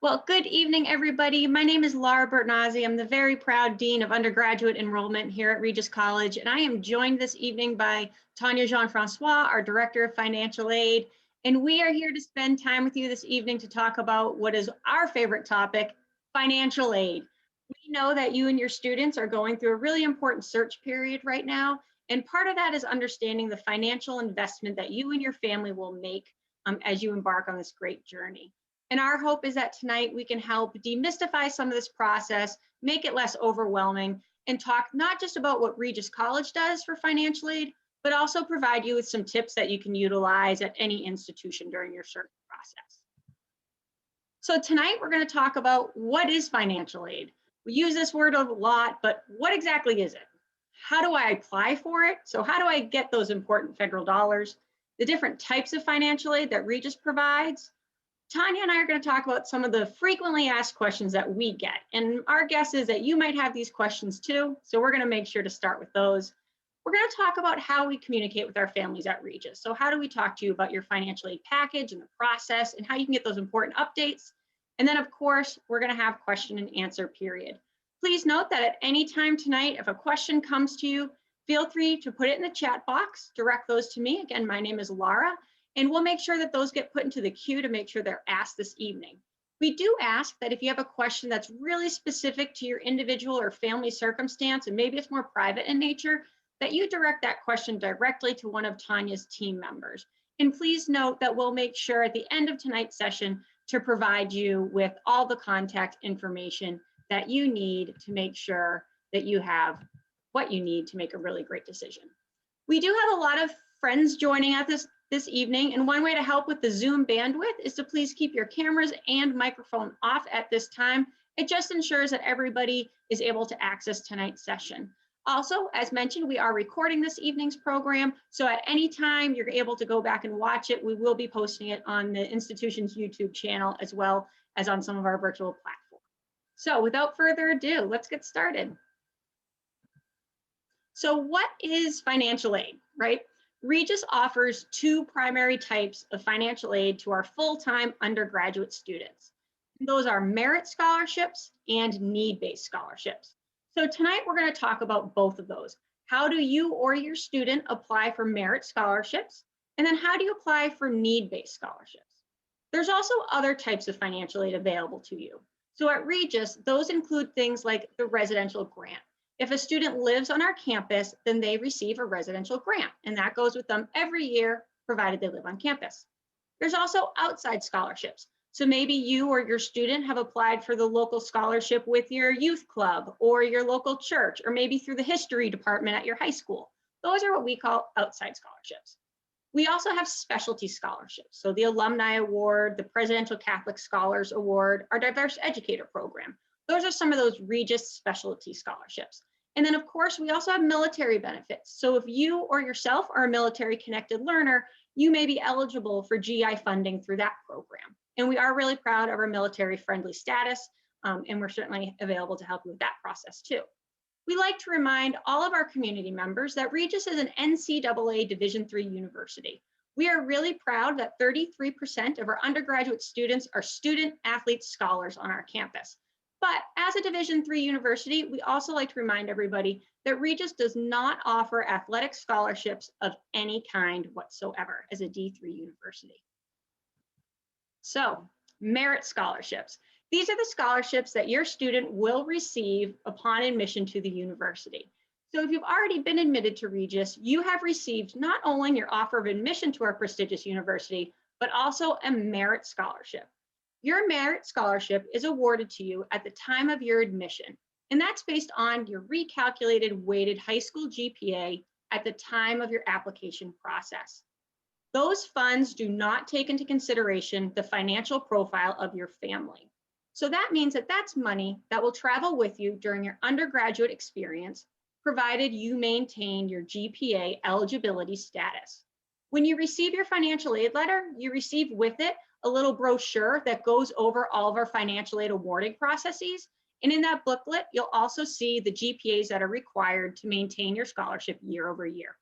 Well, good evening, everybody. My name is Laura Bertnazzi. I'm the very proud Dean of Undergraduate Enrollment here at Regis College, and I am joined this evening by Tanya Jean-Francois, our Director of Financial Aid, and we are here to spend time with you this evening to talk about what is our favorite topic, financial aid. We know that you and your students are going through a really important search period right now, and part of that is understanding the financial investment that you and your family will make as you embark on this great journey. And our hope is that tonight we can help demystify some of this process, make it less overwhelming, and talk not just about what Regis College does for financial aid, but also provide you with some tips that you can utilize at any institution during your search process. So tonight we're going to talk about what is financial aid. We use this word a lot, but what exactly is it? How do I apply for it? So how do I get those important federal dollars? The different types of financial aid that Regis provides. Tanya and I are going to talk about some of the frequently asked questions that we get. And our guess is that you might have these questions too. So we're going to make sure to start with those. We're going to talk about how we communicate with our families at Regis. So how do we talk to you about your financial aid package and the process and how you can get those important updates? And then of course, we're going to have question and answer period. Please note that at any time tonight, if a question comes to you, feel free to put it in the chat box, direct those to me. Again, my name is Laura. And we'll make sure that those get put into the queue to make sure they're asked this evening. We do ask that if you have a question that's really specific to your individual or family circumstance, and maybe it's more private in nature, that you direct that question directly to one of Tanya's team members. And please note that we'll make sure at the end of tonight's session to provide you with all the contact information that you need to make sure that you have what you need to make a really great decision. We do have a lot of friends joining us this evening, and one way to help with the Zoom bandwidth is to please keep your cameras and microphone off at this time. It just ensures that everybody is able to access tonight's session. Also, as mentioned, we are recording this evening's program, so at any time you're able to go back and watch it. We will be posting it on the institution's YouTube channel as well as on some of our virtual platforms. So without further ado, let's get started. So what is financial aid, right? Regis offers two primary types of financial aid to our full-time undergraduate students. Those are merit scholarships and need-based scholarships. So tonight we're going to talk about both of those. How do you or your student apply for merit scholarships? And then how do you apply for need-based scholarships? There's also other types of financial aid available to you. So at Regis, those include things like the residential grant. If a student lives on our campus, then they receive a residential grant, and that goes with them every year, provided they live on campus. There's also outside scholarships. So maybe you or your student have applied for the local scholarship with your youth club or your local church, or maybe through the history department at your high school. Those are what we call outside scholarships. We also have specialty scholarships. So the Alumni Award, the Presidential Catholic Scholars Award, our Diverse Educator Program. Those are some of those Regis specialty scholarships. And then of course, we also have military benefits. So if you or yourself are a military connected learner, you may be eligible for GI funding through that program. And we are really proud of our military friendly status, and we're certainly available to help you with that process too. We like to remind all of our community members that Regis is an NCAA Division III university. We are really proud that 33% of our undergraduate students are student athlete scholars on our campus. But as a Division III university, we also like to remind everybody that Regis does not offer athletic scholarships of any kind whatsoever as a D3 university. So, merit scholarships. These are the scholarships that your student will receive upon admission to the university. So if you've already been admitted to Regis, you have received not only your offer of admission to our prestigious university, but also a merit scholarship. Your merit scholarship is awarded to you at the time of your admission, and that's based on your recalculated weighted high school GPA at the time of your application process. Those funds do not take into consideration the financial profile of your family. So that means that that's money that will travel with you during your undergraduate experience, provided you maintain your GPA eligibility status. When you receive your financial aid letter, you receive with it a little brochure that goes over all of our financial aid awarding processes. And in that booklet, you'll also see the GPAs that are required to maintain your scholarship year over year.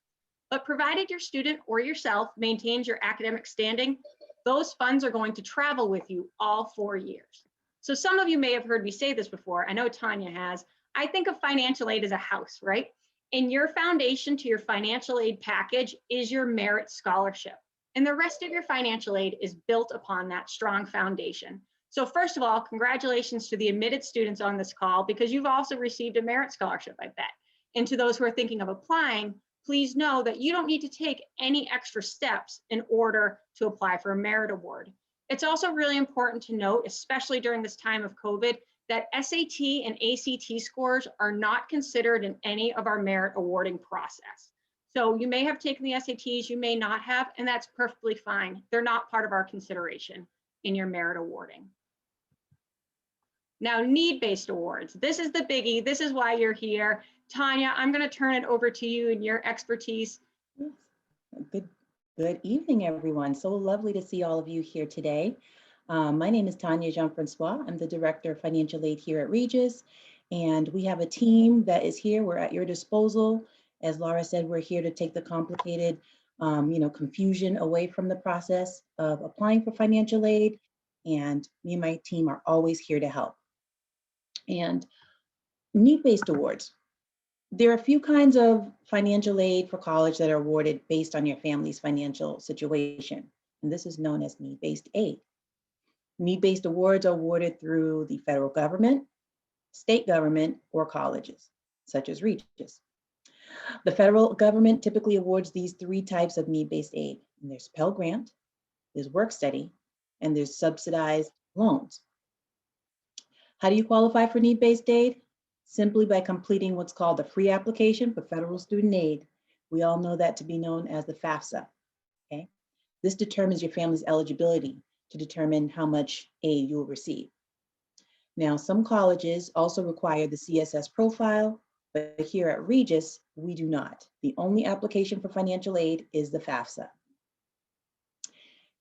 But provided your student or yourself maintains your academic standing, those funds are going to travel with you all 4 years. So some of you may have heard me say this before. I know Tanya has. I think of financial aid as a house, right? And your foundation to your financial aid package is your merit scholarship. And the rest of your financial aid is built upon that strong foundation. So first of all, congratulations to the admitted students on this call, because you've also received a merit scholarship, I bet. And to those who are thinking of applying, please know that you don't need to take any extra steps in order to apply for a merit award. It's also really important to note, especially during this time of COVID, that SAT and ACT scores are not considered in any of our merit awarding process. So you may have taken the SATs, you may not have, and that's perfectly fine. They're not part of our consideration in your merit awarding. Now, need-based awards. This is the biggie. This is why you're here. Tanya, I'm going to turn it over to you and your expertise. Good evening, everyone. So lovely to see all of you here today. My name is Tanya Jean-Francois. I'm the Director of Financial Aid here at Regis, and we have a team that is here. We're at your disposal. As Laura said, we're here to take the complicated, confusion away from the process of applying for financial aid, and me and my team are always here to help. And need-based awards. There are a few kinds of financial aid for college that are awarded based on your family's financial situation, and this is known as need-based aid. Need-based awards are awarded through the federal government, state government, or colleges, such as Regis. The federal government typically awards these three types of need-based aid. And there's Pell Grant, there's Work Study, and there's subsidized loans. How do you qualify for need-based aid? Simply by completing what's called the free application for federal student aid. We all know that to be known as the FAFSA, okay? This determines your family's eligibility to determine how much aid you will receive. Now, some colleges also require the CSS profile, but here at Regis, we do not. The only application for financial aid is the FAFSA.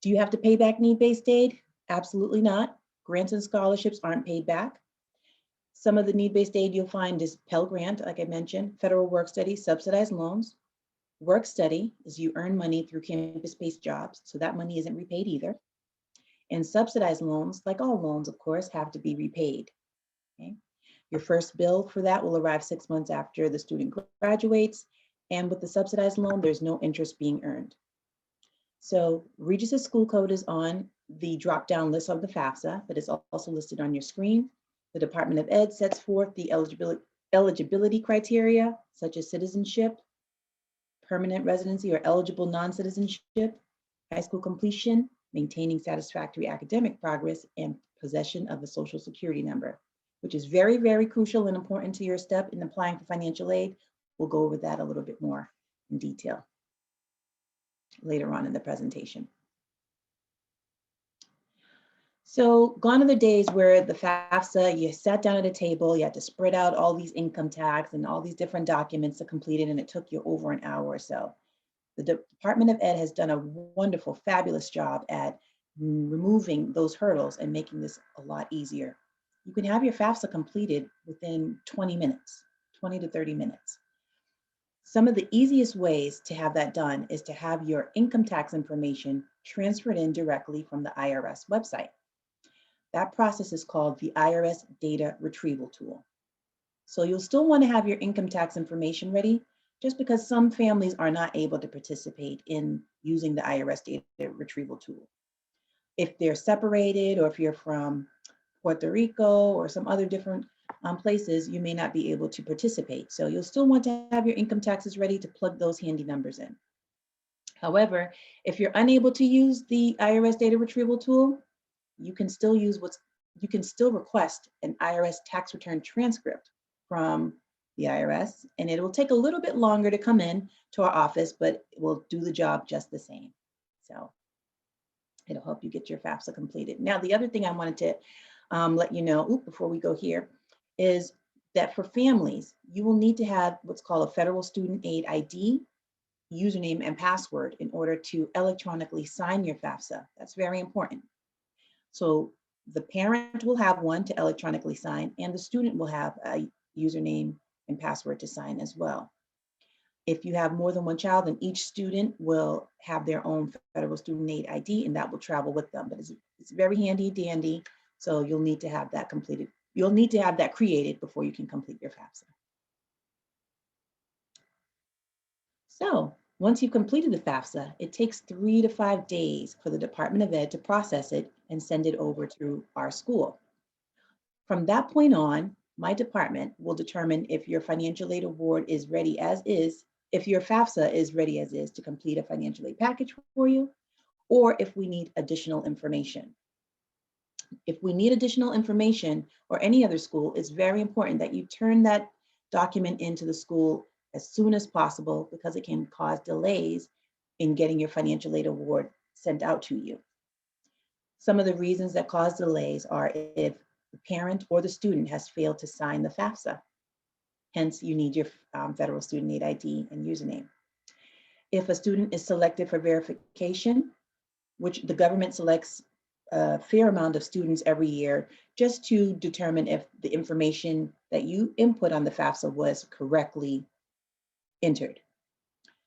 Do you have to pay back need-based aid? Absolutely not. Grants and scholarships aren't paid back. Some of the need-based aid you'll find is Pell Grant, like I mentioned, federal work study, subsidized loans. Work study is you earn money through campus-based jobs, so that money isn't repaid either. And subsidized loans, like all loans, of course, have to be repaid. Okay? Your first bill for that will arrive 6 months after the student graduates. And with the subsidized loan, there's no interest being earned. So Regis's school code is on the drop-down list of the FAFSA that is also listed on your screen. The Department of Ed sets forth the eligibility criteria, such as citizenship, permanent residency or eligible non-citizenship, high school completion, maintaining satisfactory academic progress, and possession of a social security number, which is very, very crucial and important to your step in applying for financial aid. We'll go over that a little bit more in detail later on in the presentation. So gone are the days where the FAFSA, you sat down at a table, you had to spread out all these income tax and all these different documents to complete it, and it took you over an hour or so. The Department of Ed has done a wonderful, fabulous job at removing those hurdles and making this a lot easier. You can have your FAFSA completed within 20 minutes, 20 to 30 minutes. Some of the easiest ways to have that done is to have your income tax information transferred in directly from the IRS website. That process is called the IRS Data Retrieval Tool. So you'll still want to have your income tax information ready, just because some families are not able to participate in using the IRS Data Retrieval Tool. If they're separated, or if you're from Puerto Rico or some other different places, you may not be able to participate. So you'll still want to have your income taxes ready to plug those handy numbers in. However, if you're unable to use the IRS Data Retrieval Tool, you can still request an IRS tax return transcript from the IRS, and it will take a little bit longer to come in to our office, but it will do the job just the same. So it'll help you get your FAFSA completed. Now, the other thing I wanted to let you know before we go here is that for families, you will need to have what's called a federal student aid ID, username and password in order to electronically sign your FAFSA. That's very important. So the parent will have one to electronically sign, and the student will have a username and password to sign as well. If you have more than one child, then each student will have their own federal student aid ID, and that will travel with them. But it's very handy dandy So you'll need to have that completed. You'll need to have that created before you can complete your FAFSA. So once you've completed the FAFSA, it takes 3 to 5 days for the Department of Ed to process it and send it over to our school. From that point on, my department will determine if your financial aid award is ready as is, if your FAFSA is ready as is to complete a financial aid package for you, or if we need additional information. If we need additional information, or any other school, it's very important that you turn that document into the school as soon as possible, because it can cause delays in getting your financial aid award sent out to you. Some of the reasons that cause delays are if the parent or the student has failed to sign the FAFSA. Hence, you need your federal student aid ID and username. If a student is selected for verification, which the government selects a fair amount of students every year just to determine if the information that you input on the FAFSA was correctly entered.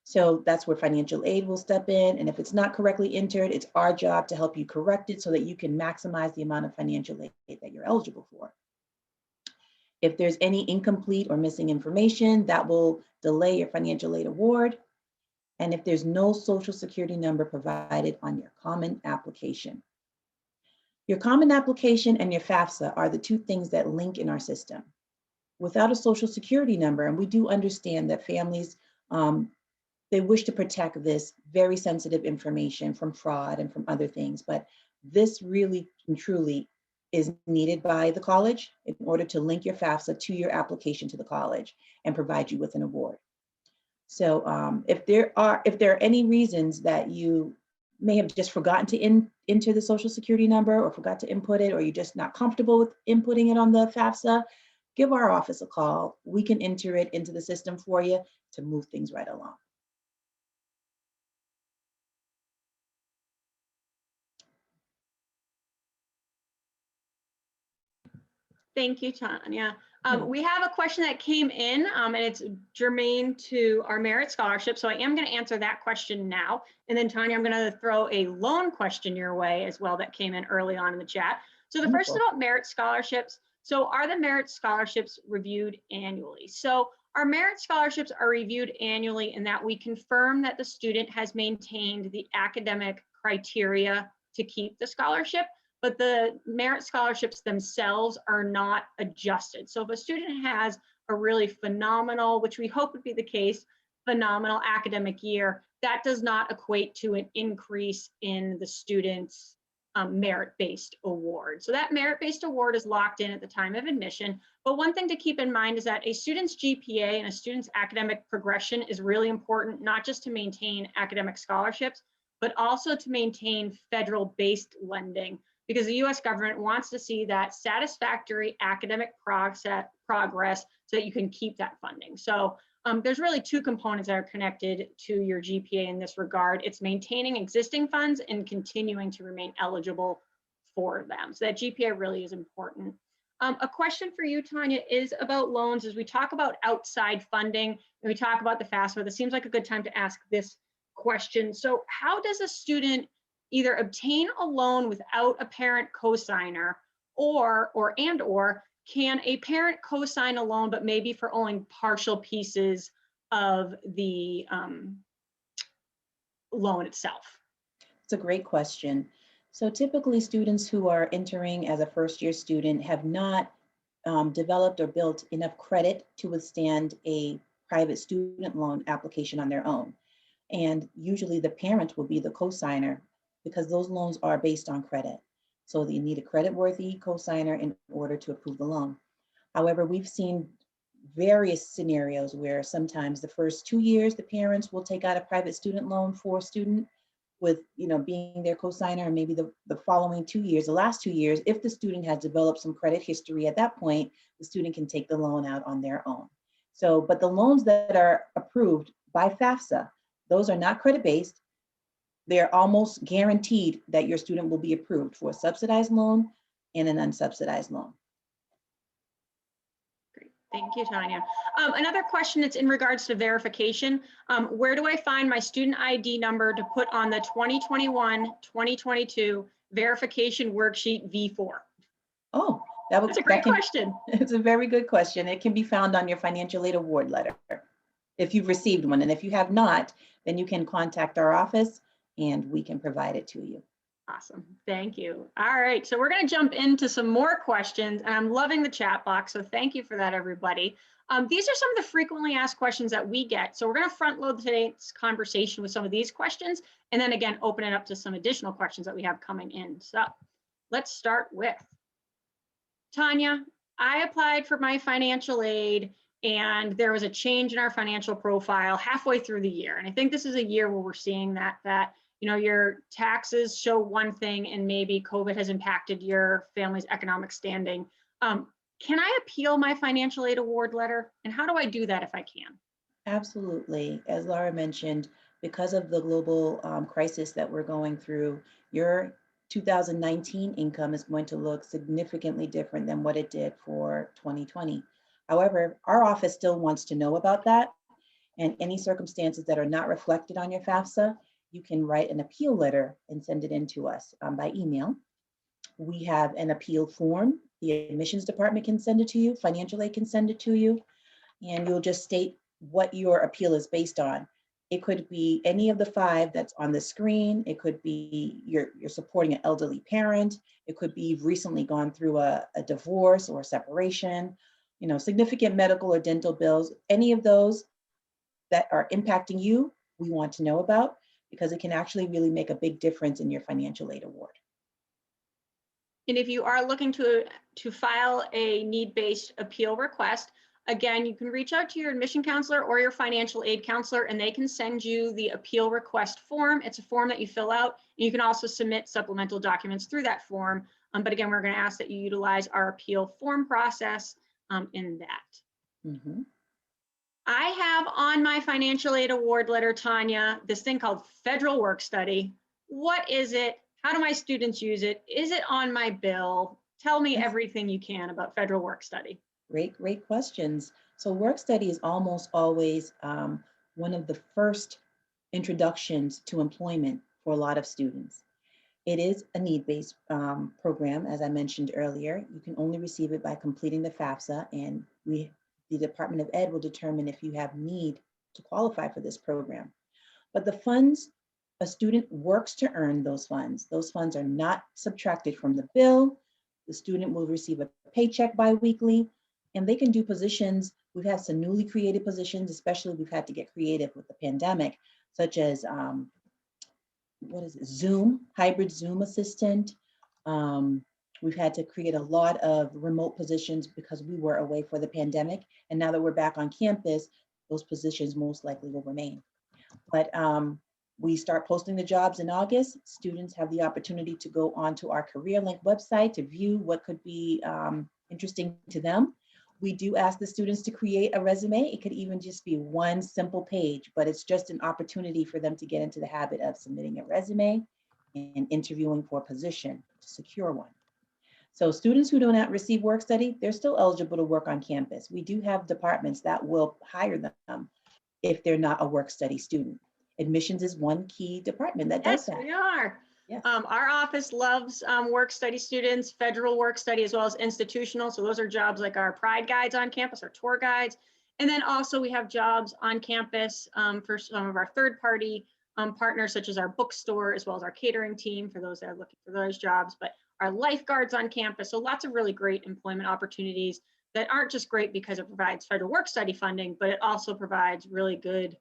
So that's where financial aid will step in. And if it's not correctly entered, it's our job to help you correct it so that you can maximize the amount of financial aid that you're eligible for. If there's any incomplete or missing information, that will delay your financial aid award. And if there's no social security number provided on your common application. Your common application and your FAFSA are the two things that link in our system. Without a social security number, and we do understand that families, they wish to protect this very sensitive information from fraud and from other things, but this really and truly is needed by the college in order to link your FAFSA to your application to the college and provide you with an award. So if there are any reasons that you may have just forgotten to enter the social security number or forgot to input it, or you're just not comfortable with inputting it on the FAFSA, give our office a call. We can enter it into the system for you to move things right along. Thank you, Tanya. We have a question that came in, and it's germane to our merit scholarship. So I am going to answer that question now. And then, Tanya, I'm going to throw a loan question your way as well that came in early on in the chat. So the first is about merit scholarships. So are the merit scholarships reviewed annually? So our merit scholarships are reviewed annually in that we confirm that the student has maintained the academic criteria to keep the scholarship, but the merit scholarships themselves are not adjusted. So if a student has a really phenomenal, which we hope would be the case, phenomenal academic year, that does not equate to an increase in the student's merit-based award. So that merit-based award is locked in at the time of admission. But one thing to keep in mind is that a student's GPA and a student's academic progression is really important, not just to maintain academic scholarships, but also to maintain federal-based lending, because the US government wants to see that satisfactory academic progress so that you can keep that funding. So there's really two components that are connected to your GPA in this regard. It's maintaining existing funds and continuing to remain eligible for them. So that GPA really is important. A question for you, Tanya, is about loans. As we talk about outside funding and we talk about the FAFSA, this seems like a good time to ask this question. So how does a student either obtain a loan without a parent cosigner, or can a parent cosign a loan, but maybe for only partial pieces of the loan itself? It's a great question. So typically students who are entering as a first-year student have not developed or built enough credit to withstand a private student loan application on their own. And usually the parent will be the cosigner, because those loans are based on credit. So you need a credit-worthy cosigner in order to approve the loan. However, we've seen various scenarios where sometimes the first 2 years, the parents will take out a private student loan for a student with, being their cosigner, and maybe the following 2 years, the last 2 years, if the student has developed some credit history at that point, the student can take the loan out on their own. So, but the loans that are approved by FAFSA, those are not credit-based. They're almost guaranteed that your student will be approved for a subsidized loan and an unsubsidized loan. Great, thank you, Tanya. Another question that's in regards to verification. Where do I find my student ID number to put on the 2021-2022 verification worksheet V4? Oh, That's a great question. it's a very good question. It can be found on your financial aid award letter if you've received one. And if you have not, then you can contact our office and we can provide it to you. Awesome. Thank you. All right. So we're going to jump into some more questions, and I'm loving the chat box. So thank you for that, everybody. These are some of the frequently asked questions that we get. So we're going to front load today's conversation with some of these questions, and then again, open it up to some additional questions that we have coming in. So let's start with Tanya. I applied for my financial aid and there was a change in our financial profile halfway through the year. And I think this is a year where we're seeing that you know, your taxes show one thing and maybe COVID has impacted your family's economic standing. Can I appeal my financial aid award letter? And how do I do that if I can? Absolutely. As Laura mentioned, because of the global crisis that we're going through, your 2019 income is going to look significantly different than what it did for 2020. However, our office still wants to know about that, and any circumstances that are not reflected on your FAFSA, you can write an appeal letter and send it in to us by email. We have an appeal form. The admissions department can send it to you, financial aid can send it to you, and you'll just state what your appeal is based on. It could be any of the 5 that's on the screen. It could be you're supporting an elderly parent. It could be you've recently gone through a divorce or a separation, you know, significant medical or dental bills. Any of those that are impacting you, we want to know about, because it can actually really make a big difference in your financial aid award. And if you are looking to file a need-based appeal request, again, you can reach out to your admission counselor or your financial aid counselor, and they can send you the appeal request form. It's a form that you fill out. And you can also submit supplemental documents through that form. But again, we're going to ask that you utilize our appeal form process in that. Mm-hmm. I have on my financial aid award letter, Tanya, this thing called federal work study. What is it? How do my students use it? Is it on my bill? Tell me everything you can about federal work study. Great questions. So work study is almost always one of the first introductions to employment for a lot of students. It is a need-based program, as I mentioned earlier. You can only receive it by completing the FAFSA, and the Department of Ed will determine if you have need to qualify for this program. But the funds, a student works to earn those funds. Those funds are not subtracted from the bill. The student will receive a paycheck biweekly, and they can do positions. We've had some newly created positions, especially we've had to get creative with the pandemic, such as Zoom, hybrid Zoom assistant. We've had to create a lot of remote positions because we were away for the pandemic. And now that we're back on campus, those positions most likely will remain. But we start posting the jobs in August. Students have the opportunity to go onto our Career Link website to view what could be interesting to them. We do ask the students to create a resume. It could even just be one simple page, but it's just an opportunity for them to get into the habit of submitting a resume and interviewing for a position to secure one. So students who do not receive work study, they're still eligible to work on campus. We do have departments that will hire them if they're not a work study student. Admissions is one key department that does that. Yes, we are. Yes. Our office loves work study students, federal work study, as well as institutional. So those are jobs like our Pride guides on campus, our tour guides. And then also we have jobs on campus for some of our third party partners, such as our bookstore, as well as our catering team for those that are looking for those jobs, but our lifeguards on campus. So lots of really great employment opportunities that aren't just great because it provides federal work study funding, but it also provides really good,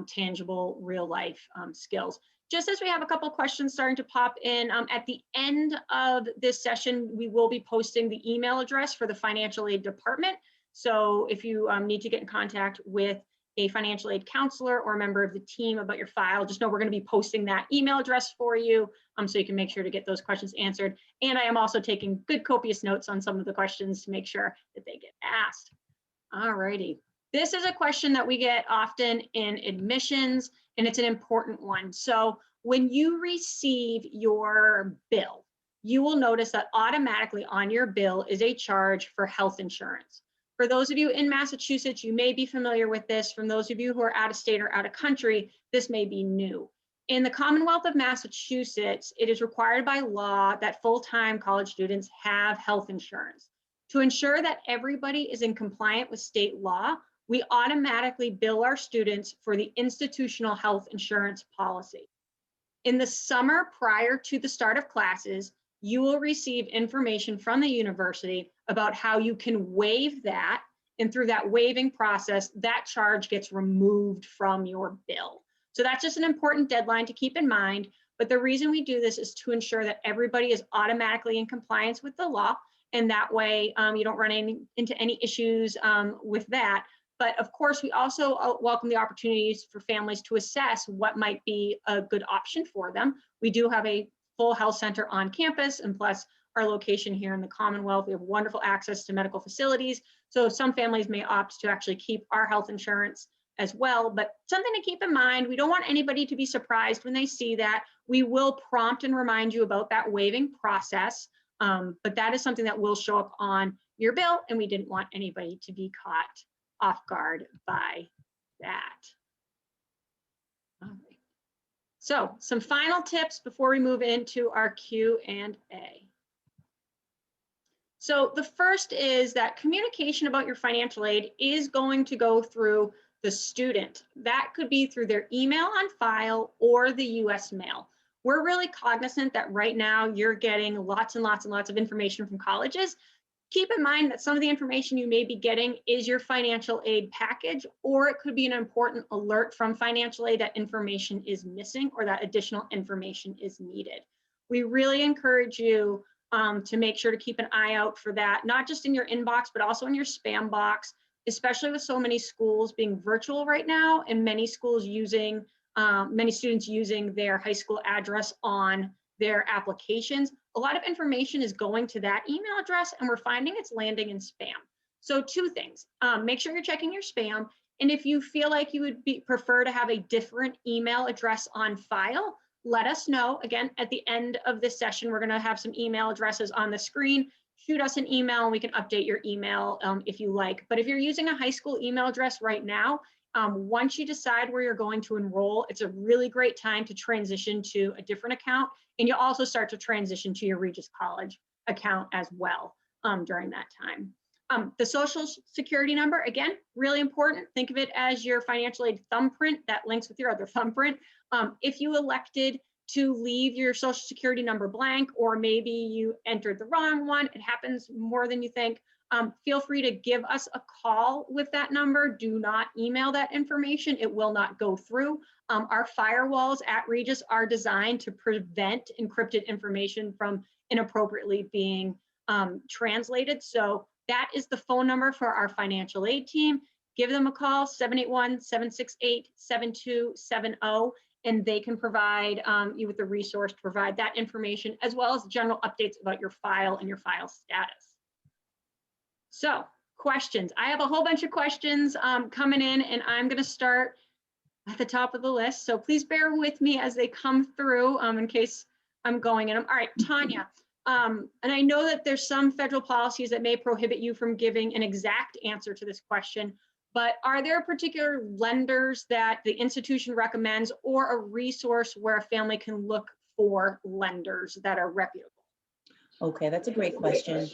tangible, real life skills. Just as we have a couple of questions starting to pop in, at the end of this session, we will be posting the email address for the financial aid department. So if you need to get in contact with a financial aid counselor or a member of the team about your file, just know we're going to be posting that email address for you so you can make sure to get those questions answered. And I am also taking good copious notes on some of the questions to make sure that they get asked. All righty. This is a question that we get often in admissions, and it's an important one. So when you receive your bill, you will notice that automatically on your bill is a charge for health insurance. For those of you in Massachusetts, you may be familiar with this. From those of you who are out of state or out of country, this may be new. In the Commonwealth of Massachusetts, it is required by law that full-time college students have health insurance. To ensure that everybody is in compliance with state law, we automatically bill our students for the institutional health insurance policy. In the summer prior to the start of classes, you will receive information from the university about how you can waive that. And through that waiving process, that charge gets removed from your bill. So that's just an important deadline to keep in mind. But the reason we do this is to ensure that everybody is automatically in compliance with the law. And that way you don't run into any issues with that. But of course, we also welcome the opportunities for families to assess what might be a good option for them. We do have a full health center on campus, and plus our location here in the Commonwealth, we have wonderful access to medical facilities. So some families may opt to actually keep our health insurance as well, but something to keep in mind, we don't want anybody to be surprised when they see that. We will prompt and remind you about that waiving process, but that is something that will show up on your bill, and we didn't want anybody to be caught off guard by that. All right. So some final tips before we move into our Q&A. So the first is that communication about your financial aid is going to go through the student. That could be through their email on file or the US mail. We're really cognizant that right now you're getting lots and lots and lots of information from colleges. Keep in mind that some of the information you may be getting is your financial aid package, or it could be an important alert from financial aid that information is missing or that additional information is needed. We really encourage you to make sure to keep an eye out for that, not just in your inbox, but also in your spam box, especially with so many schools being virtual right now and many schools using, many students using their high school address on their applications. A lot of information is going to that email address, and we're finding it's landing in spam. So two things, make sure you're checking your spam. And if you feel like you would prefer to have a different email address on file, let us know. Again, at the end of this session, we're gonna have some email addresses on the screen. Shoot us an email and we can update your email if you like. But if you're using a high school email address right now, once you decide where you're going to enroll, it's a really great time to transition to a different account. And you'll also start to transition to your Regis College account as well during that time. The social security number, again, really important. Think of it as your financial aid thumbprint that links with your other thumbprint. If you elected to leave your social security number blank, or maybe you entered the wrong one, it happens more than you think, feel free to give us a call with that number. Do not email that information. It will not go through. Our firewalls at Regis are designed to prevent encrypted information from inappropriately being translated. So that is the phone number for our financial aid team. Give them a call, 781-768-7270, and they can provide you with the resource to provide that information, as well as general updates about your file and your file status. So questions. I have a whole bunch of questions coming in, and I'm going to start at the top of the list. So please bear with me as they come through in case I'm going in them. All right, Tanya. And I know that there's some federal policies that may prohibit you from giving an exact answer to this question, but are there particular lenders that the institution recommends, or a resource where a family can look for lenders that are reputable? Okay, that's a great question.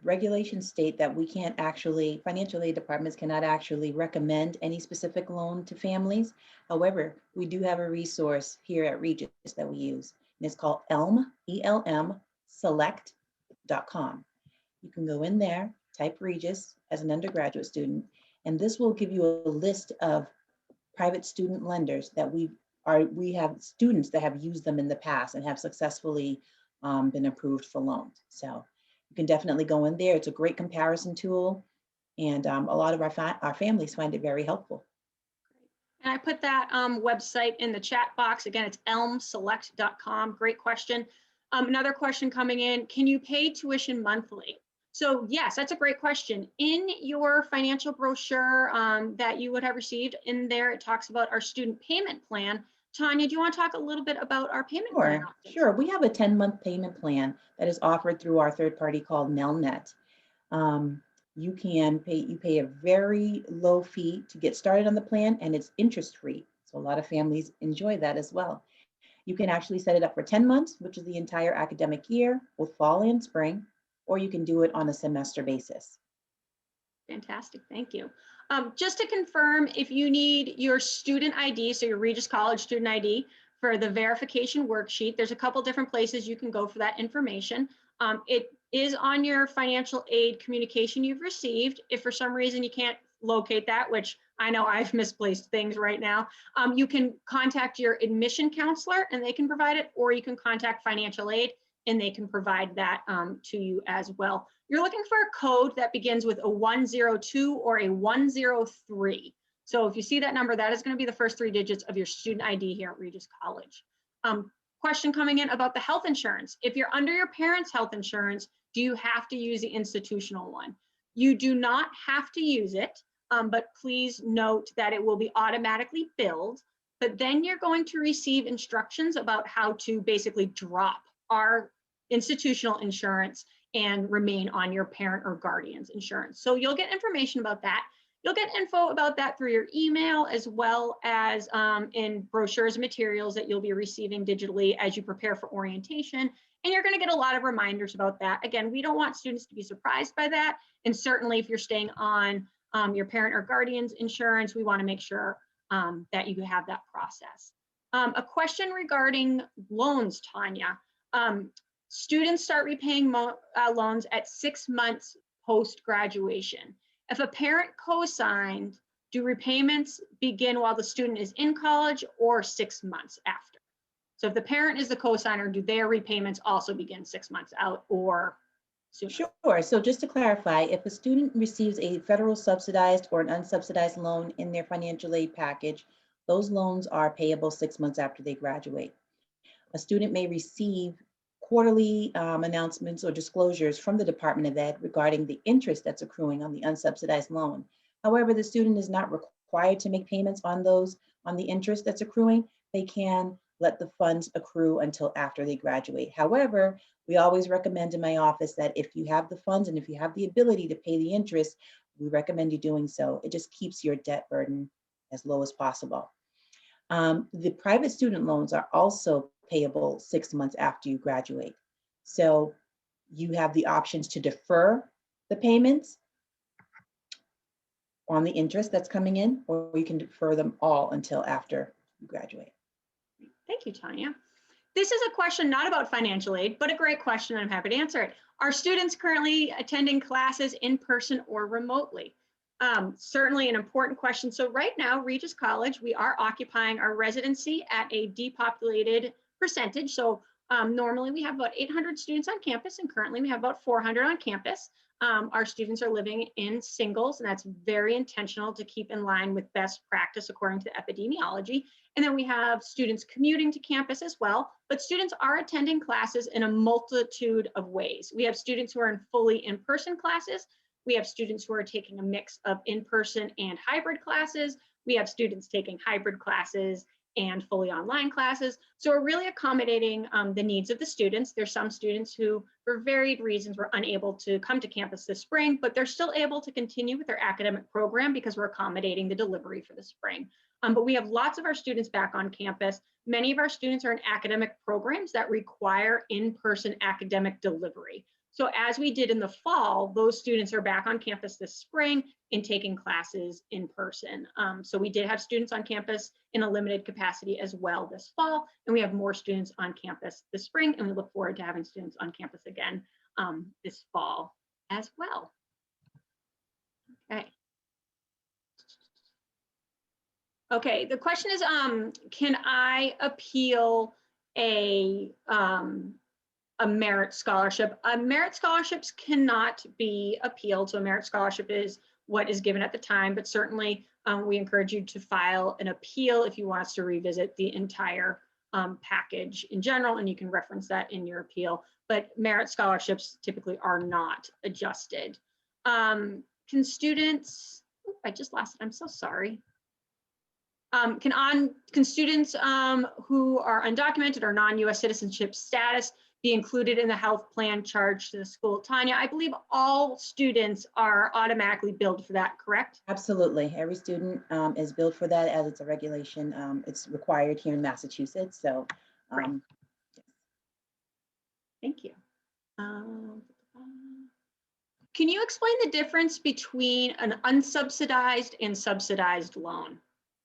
Regulations state that we can't actually, financial aid departments cannot actually recommend any specific loan to families. However, we do have a resource here at Regis that we use, and it's called ELM, E-L-M, select.com. You can go in there, type Regis as an undergraduate student, and this will give you a list of private student lenders that we have students that have used them in the past and have successfully been approved for loans. So you can definitely go in there. It's a great comparison tool, and a lot of our families find it very helpful. And I put that website in the chat box. Again, it's elmselect.com. Great question. Another question coming in, can you pay tuition monthly? So yes, that's a great question. In your financial brochure that you would have received, in there, it talks about our student payment plan. Tanya, do you want to talk a little bit about our payment plan options? Sure. We have a 10-month payment plan that is offered through our third party called Nelnet. You pay a very low fee to get started on the plan, and it's interest free. So a lot of families enjoy that as well. You can actually set it up for 10 months, which is the entire academic year, with fall and spring, or you can do it on a semester basis. Fantastic, thank you. Just to confirm, if you need your student ID, so your Regis College student ID for the verification worksheet, there's a couple different places you can go for that information. It is on your financial aid communication you've received. If for some reason you can't locate that, which I know I've misplaced things right now, you can contact your admission counselor and they can provide it, or you can contact financial aid and they can provide that to you as well. You're looking for a code that begins with a 102 or a 103. So if you see that number, that is going to be the first 3 digits of your student ID here at Regis College. Question coming in about the health insurance. If you're under your parents' health insurance, do you have to use the institutional one? You do not have to use it, but please note that it will be automatically billed. But then you're going to receive instructions about how to basically drop our institutional insurance and remain on your parent or guardian's insurance. So you'll get information about that. You'll get info about that through your email, as well as in brochures and materials that you'll be receiving digitally as you prepare for orientation. And you're going to get a lot of reminders about that. Again, we don't want students to be surprised by that. And certainly if you're staying on your parent or guardian's insurance, we want to make sure that you have that process. A question regarding loans, Tanya. Students start repaying loans at 6 months post-graduation. If a parent co-signed, do repayments begin while the student is in college or 6 months after? So if the parent is the co-signer, do their repayments also begin 6 months out or sooner? Sure. So just to clarify, if a student receives a federal subsidized or an unsubsidized loan in their financial aid package, those loans are payable 6 months after they graduate. A student may receive quarterly announcements or disclosures from the Department of Ed regarding the interest that's accruing on the unsubsidized loan. However, the student is not required to make payments on the interest that's accruing. They can let the funds accrue until after they graduate. However, we always recommend in my office that if you have the funds and if you have the ability to pay the interest, we recommend you doing so. It just keeps your debt burden as low as possible. The private student loans are also payable 6 months after you graduate. So you have the options to defer the payments on the interest that's coming in, or you can defer them all until after you graduate. Thank you, Tanya. This is a question not about financial aid, but a great question, and I'm happy to answer it. Are students currently attending classes in person or remotely? Certainly an important question. So right now, Regis College, we are occupying our residency at a depopulated percentage. So normally we have about 800 students on campus, and currently we have about 400 on campus. Our students are living in singles, and that's very intentional to keep in line with best practice according to epidemiology. And then we have students commuting to campus as well, but students are attending classes in a multitude of ways. We have students who are in fully in-person classes. We have students who are taking a mix of in-person and hybrid classes. We have students taking hybrid classes and fully online classes. So we're really accommodating the needs of the students. There's some students who, for varied reasons, were unable to come to campus this spring, but they're still able to continue with their academic program because we're accommodating the delivery for the spring. But we have lots of our students back on campus. Many of our students are in academic programs that require in-person academic delivery. So as we did in the fall, those students are back on campus this spring and taking classes in person. So we did have students on campus in a limited capacity as well this fall, and we have more students on campus this spring, and we look forward to having students on campus again this fall as well. Okay. Okay, the question is, can I appeal a merit scholarship? Merit scholarships cannot be appealed. So a merit scholarship is what is given at the time, but certainly we encourage you to file an appeal if you want us to revisit the entire package in general, and you can reference that in your appeal. But merit scholarships typically are not adjusted. Can students, I just lost it, I'm so sorry. Can students who are undocumented or non-US citizenship status be included in the health plan charged to the school. Tanya, I believe all students are automatically billed for that, correct? Absolutely. Every student is billed for that as it's a regulation. It's required here in Massachusetts. So Great. Thank you. Can you explain the difference between an unsubsidized and subsidized loan?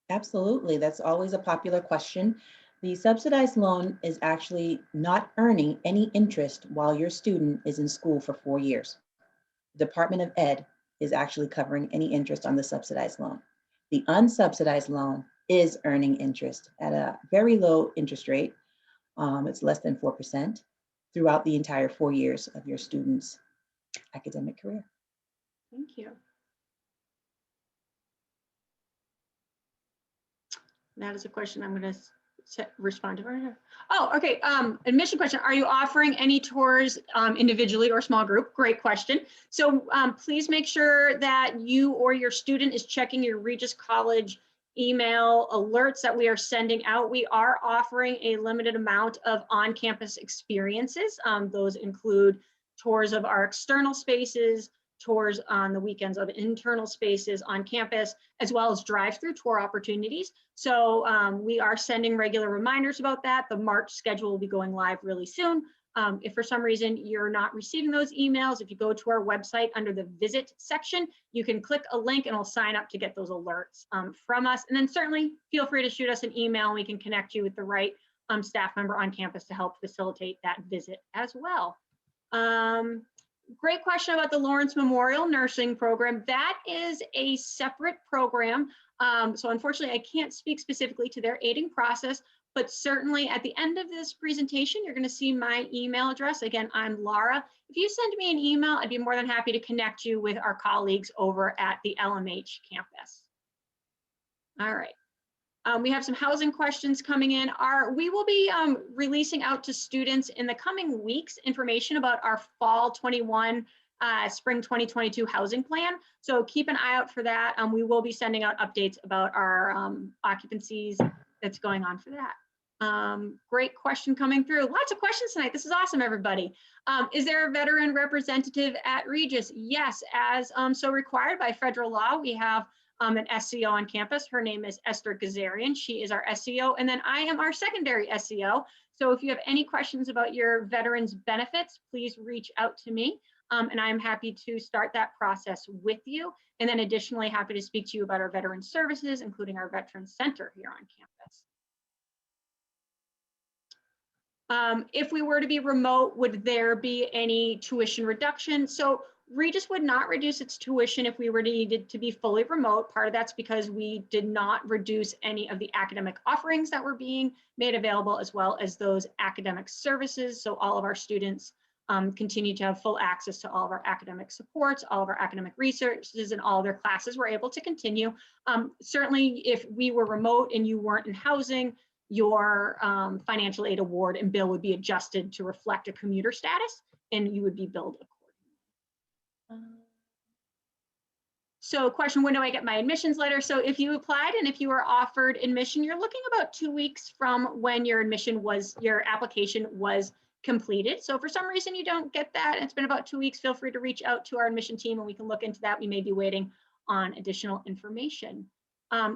absolutely. That's always a popular question. The subsidized loan is actually not earning any interest while your student is in school for 4 years. The Department of Ed is actually covering any interest on the subsidized loan. The unsubsidized loan is earning interest at a very low interest rate. It's less than 4% throughout the entire 4 years of your student's academic career. Thank you. That is a question I'm going to respond to. Oh, okay. Admission question. Are you offering any tours individually or small group? Great question. So please make sure that you or your student is checking your Regis College email alerts that we are sending out. We are offering a limited amount of on-campus experiences. Those include tours of our external spaces, tours on the weekends of internal spaces on campus, as well as drive-through tour opportunities. So we are sending regular reminders about that. The March schedule will be going live really soon. If for some reason you're not receiving those emails, if you go to our website under the visit section, you can click a link and it'll sign up to get those alerts from us. And then certainly feel free to shoot us an email and we can connect you with the right staff member on campus to help facilitate that visit as well. Great question about the Lawrence Memorial Nursing Program. That is a separate program. So unfortunately, I can't speak specifically to their aiding process, but certainly at the end of this presentation, you're going to see my email address. Again, I'm Laura. If you send me an email, I'd be more than happy to connect you with our colleagues over at the LMH campus. All right. We have some housing questions coming in. We will be releasing out to students in the coming weeks information about our fall 21, spring 2022 housing plan. So keep an eye out for that. We will be sending out updates about our occupancies that's going on for that. Great question coming through. Lots of questions tonight. This is awesome, everybody. Is there a veteran representative at Regis? Yes, as so required by federal law, we have an SCO on campus. Her name is Esther Gazarian. She is our SCO, and then I am our secondary SCO. So if you have any questions about your veterans benefits, please reach out to me, and I'm happy to start that process with you. And then additionally, happy to speak to you about our veteran services, including our Veterans Center here on campus. If we were to be remote, would there be any tuition reduction? So Regis would not reduce its tuition if we were needed to be fully remote. Part of that's because we did not reduce any of the academic offerings that were being made available, as well as those academic services. So all of our students continue to have full access to all of our academic supports, all of our academic resources, and all of their classes were able to continue. Certainly, if we were remote and you weren't in housing, your financial aid award and bill would be adjusted to reflect a commuter status, and you would be billed accordingly. So question, when do I get my admissions letter? So if you applied and if you were offered admission, you're looking about 2 weeks from when your application was completed. So if for some reason you don't get that, it's been about 2 weeks, feel free to reach out to our admission team and we can look into that. We may be waiting on additional information.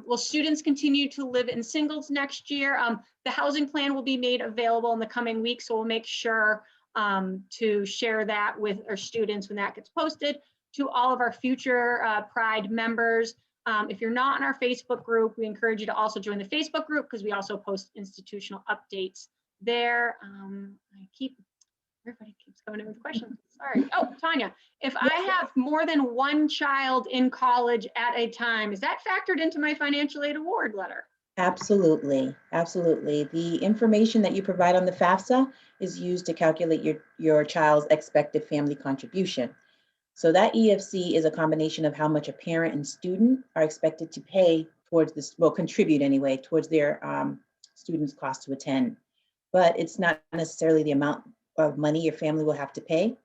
Will students continue to live in singles next year? The housing plan will be made available in the coming weeks, so we'll make sure to share that with our students when that gets posted. To all of our future Pride members, if you're not in our Facebook group, we encourage you to also join the Facebook group because we also post institutional updates there. Everybody keeps coming in with questions. Sorry. Oh, Tanya, if I have more than one child in college at a time, is that factored into my financial aid award letter? Absolutely, absolutely. The information that you provide on the FAFSA is used to calculate your child's expected family contribution. So that EFC is a combination of how much a parent and student are expected to pay towards this, well, contribute anyway, towards their students' cost to attend. But it's not necessarily the amount of money your family will have to pay.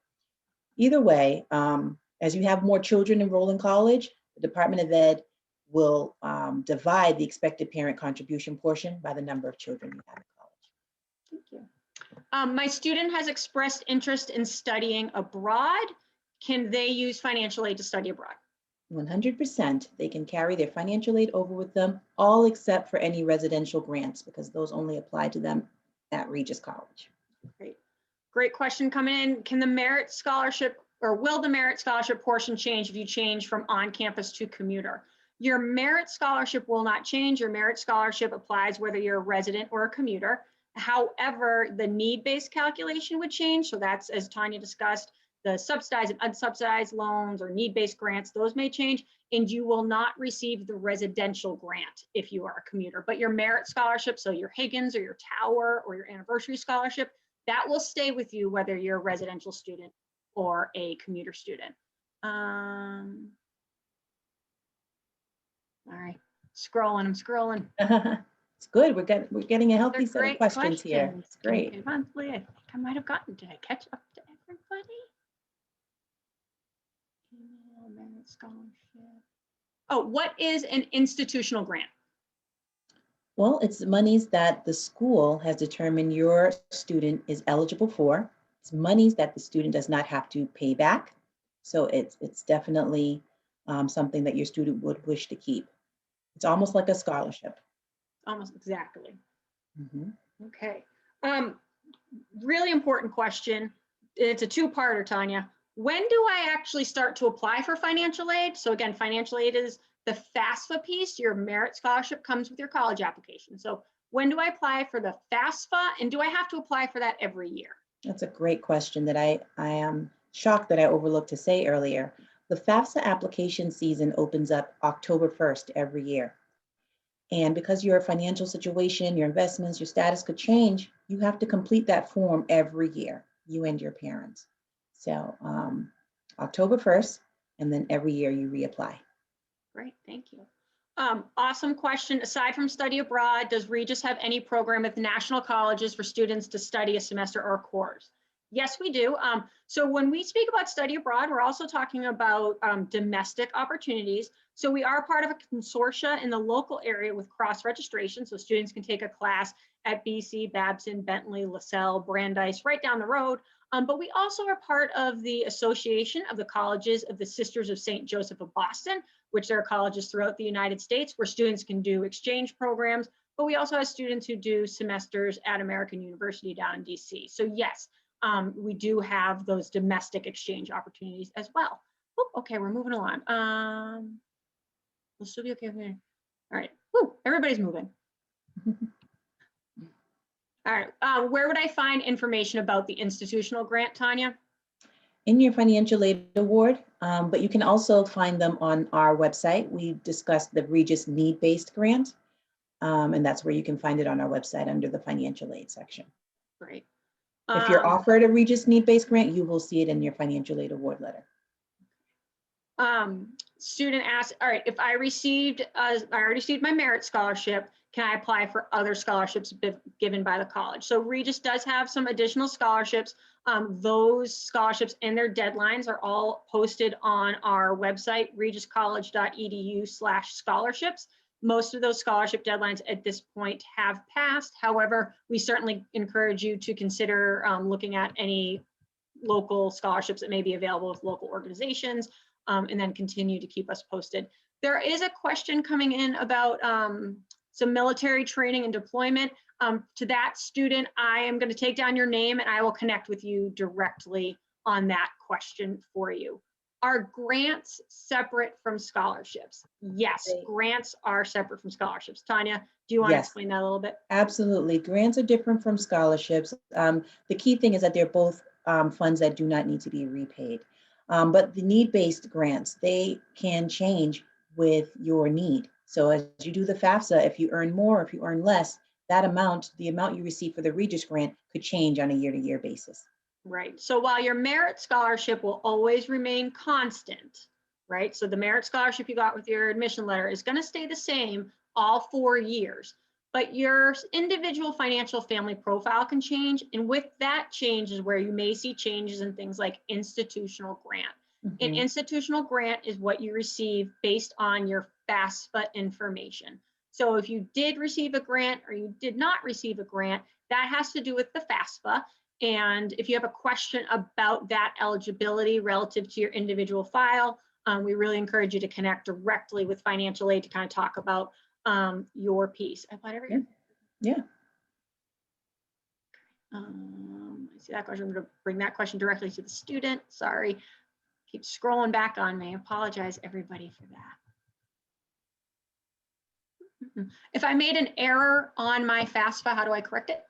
Either way, as you have more children enroll in college, the Department of Ed will divide the expected parent contribution portion by the number of children you have in college. Thank you. My student has expressed interest in studying abroad. Can they use financial aid to study abroad? 100%. They can carry their financial aid over with them, all except for any residential grants, because those only apply to them at Regis College. Great. Great question coming in. Can the merit scholarship or will the merit scholarship portion change if you change from on-campus to commuter? Your merit scholarship will not change. Your merit scholarship applies whether you're a resident or a commuter. However, the need-based calculation would change. So that's, as Tanya discussed, the subsidized and unsubsidized loans or need-based grants, those may change, and you will not receive the residential grant if you are a commuter. But your merit scholarship, so your Higgins or your Tower or your anniversary scholarship, that will stay with you whether you're a residential student or a commuter student. All right, I'm scrolling. It's good. We're getting a healthy set of Great questions here. questions. It's great. Okay, monthly, I think I might have gotten, did I catch up to everybody? Email, merit scholarship. Oh, what is an institutional grant? Well, it's monies that the school has determined your student is eligible for. It's monies that the student does not have to pay back. So it's definitely something that your student would wish to keep. It's almost like a scholarship. Almost exactly. Mhm. Okay. Really important question. It's a two-parter, Tanya. When do I actually start to apply for financial aid? So again, financial aid is the FAFSA piece. Your merit scholarship comes with your college application. So when do I apply for the FAFSA, and do I have to apply for that every year? That's a great question that I am shocked that I overlooked to say earlier. The FAFSA application season opens up October 1st every year. And because your financial situation, your investments, your status could change, you have to complete that form every year, you and your parents. So October 1st, and then every year you reapply. Great, thank you. Awesome question. Aside from study abroad, does Regis have any program at the national colleges for students to study a semester or a course? Yes, we do. So when we speak about study abroad, we're also talking about domestic opportunities. So we are part of a consortia in the local area with cross registration. So students can take a class at BC, Babson, Bentley, LaSalle, Brandeis, right down the road. But we also are part of the Association of the Colleges of the Sisters of St. Joseph of Boston, which there are colleges throughout the United States where students can do exchange programs. But we also have students who do semesters at American University down in DC. So yes, we do have those domestic exchange opportunities as well. Oh, okay, we're moving along. We'll still be okay. All right. Woo, everybody's moving. All right. Where would I find information about the institutional grant, Tanya? In your financial aid award, but you can also find them on our website. We discussed the Regis need-based grant, and that's where you can find it on our website under the financial aid section. Great. If you're offered a Regis need-based grant, you will see it in your financial aid award letter. Student asked, all right, if I already received my merit scholarship, can I apply for other scholarships given by the college? So Regis does have some additional scholarships. Those scholarships and their deadlines are all posted on our website, regiscollege.edu/scholarships. Most of those scholarship deadlines at this point have passed. However, we certainly encourage you to consider looking at any local scholarships that may be available with local organizations, and then continue to keep us posted. There is a question coming in about some military training and deployment. To that student, I am going to take down your name and I will connect with you directly on that question for you. Are grants separate from scholarships? Yes, grants are separate from scholarships. Tanya, do you want to explain that a little bit? Absolutely. Grants are different from scholarships. The key thing is that they're both funds that do not need to be repaid. But the need-based grants, they can change with your need. So as you do the FAFSA, if you earn more, if you earn less, that amount, the amount you receive for the Regis grant could change on a year-to-year basis. Right. So while your merit scholarship will always remain constant, right? So the merit scholarship you got with your admission letter is going to stay the same all 4 years, but your individual financial family profile can change. And with that change is where you may see changes in things like institutional grant. Mm-hmm. An institutional grant is what you receive based on your FAFSA information. So if you did receive a grant or you did not receive a grant, that has to do with the FAFSA. And if you have a question about that eligibility relative to your individual file, we really encourage you to connect directly with financial aid to kind of talk about your piece. I thought every Yeah. I see that question. I'm going to bring that question directly to the student. Sorry, keep scrolling back on me. I apologize, everybody, for that. If I made an error on my FAFSA, how do I correct it?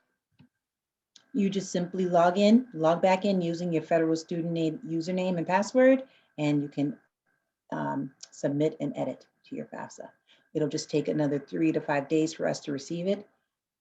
You just simply log back in using your federal student aid username and password, and you can submit and edit to your FAFSA. It'll just take another 3 to 5 days for us to receive it,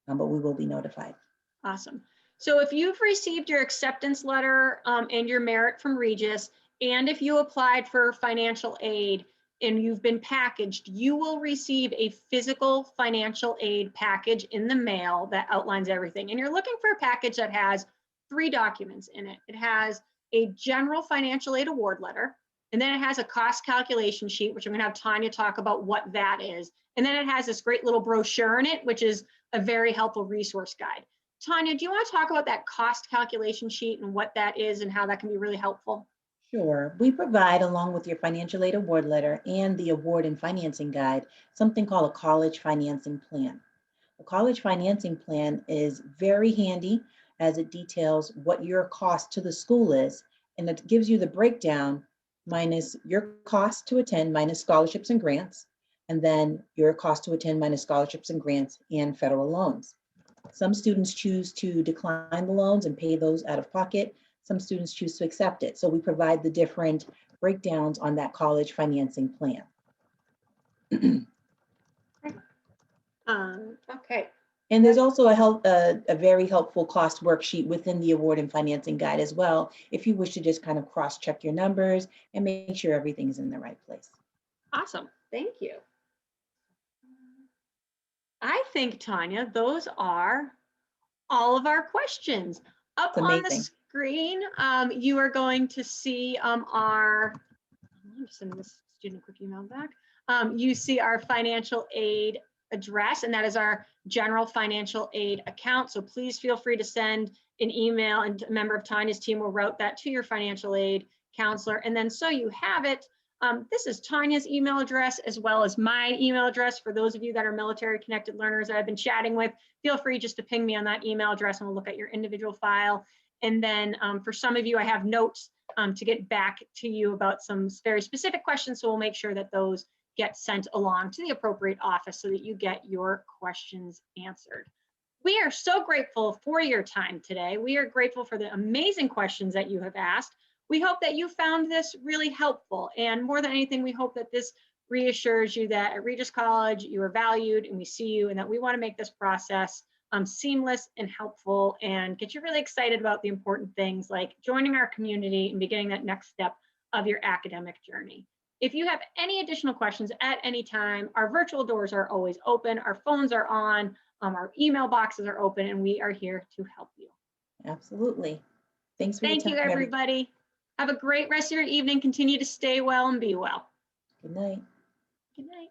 but we will be notified. Awesome. So if you've received your acceptance letter and your merit from Regis, and if you applied for financial aid and you've been packaged, you will receive a physical financial aid package in the mail that outlines everything. And you're looking for a package that has 3 documents in it. It has a general financial aid award letter, and then it has a cost calculation sheet, which I'm gonna have Tanya talk about what that is. And then it has this great little brochure in it, which is a very helpful resource guide. Tanya, do you want to talk about that cost calculation sheet and what that is and how that can be really helpful? Sure. We provide, along with your financial aid award letter and the award and financing guide, something called a college financing plan. A college financing plan is very handy as it details what your cost to the school is, and it gives you the breakdown minus your cost to attend minus scholarships and grants, and then your cost to attend minus scholarships and grants and federal loans. Some students choose to decline the loans and pay those out of pocket. Some students choose to accept it. So we provide the different breakdowns on that college financing plan. Okay. And there's also a very helpful cost worksheet within the award and financing guide as well, if you wish to just kind of cross-check your numbers and make sure everything's in the right place. Awesome. Thank you. I think, Tanya, those are all of our questions. Up on the screen, you are going to see I'm just sending this student a quick email back. You see our financial aid address, and that is our general financial aid account. So please feel free to send an email, and a member of Tanya's team will route that to your financial aid counselor. And then so you have it. This is Tanya's email address as well as my email address. For those of you that are military connected learners that I've been chatting with, feel free just to ping me on that email address and we'll look at your individual file. And then for some of you, I have notes to get back to you about some very specific questions. So we'll make sure that those get sent along to the appropriate office so that you get your questions answered. We are so grateful for your time today. We are grateful for the amazing questions that you have asked. We hope that you found this really helpful. And more than anything, we hope that this reassures you that at Regis College, you are valued and we see you, and that we want to make this process seamless and helpful and get you really excited about the important things like joining our community and beginning that next step of your academic journey. If you have any additional questions at any time, our virtual doors are always open, our phones are on, our email boxes are open, and we are here to help you. Absolutely. Thanks for your time. Thank you, everybody. Have a great rest of your evening. Continue to stay well and be well. Good night. Good night.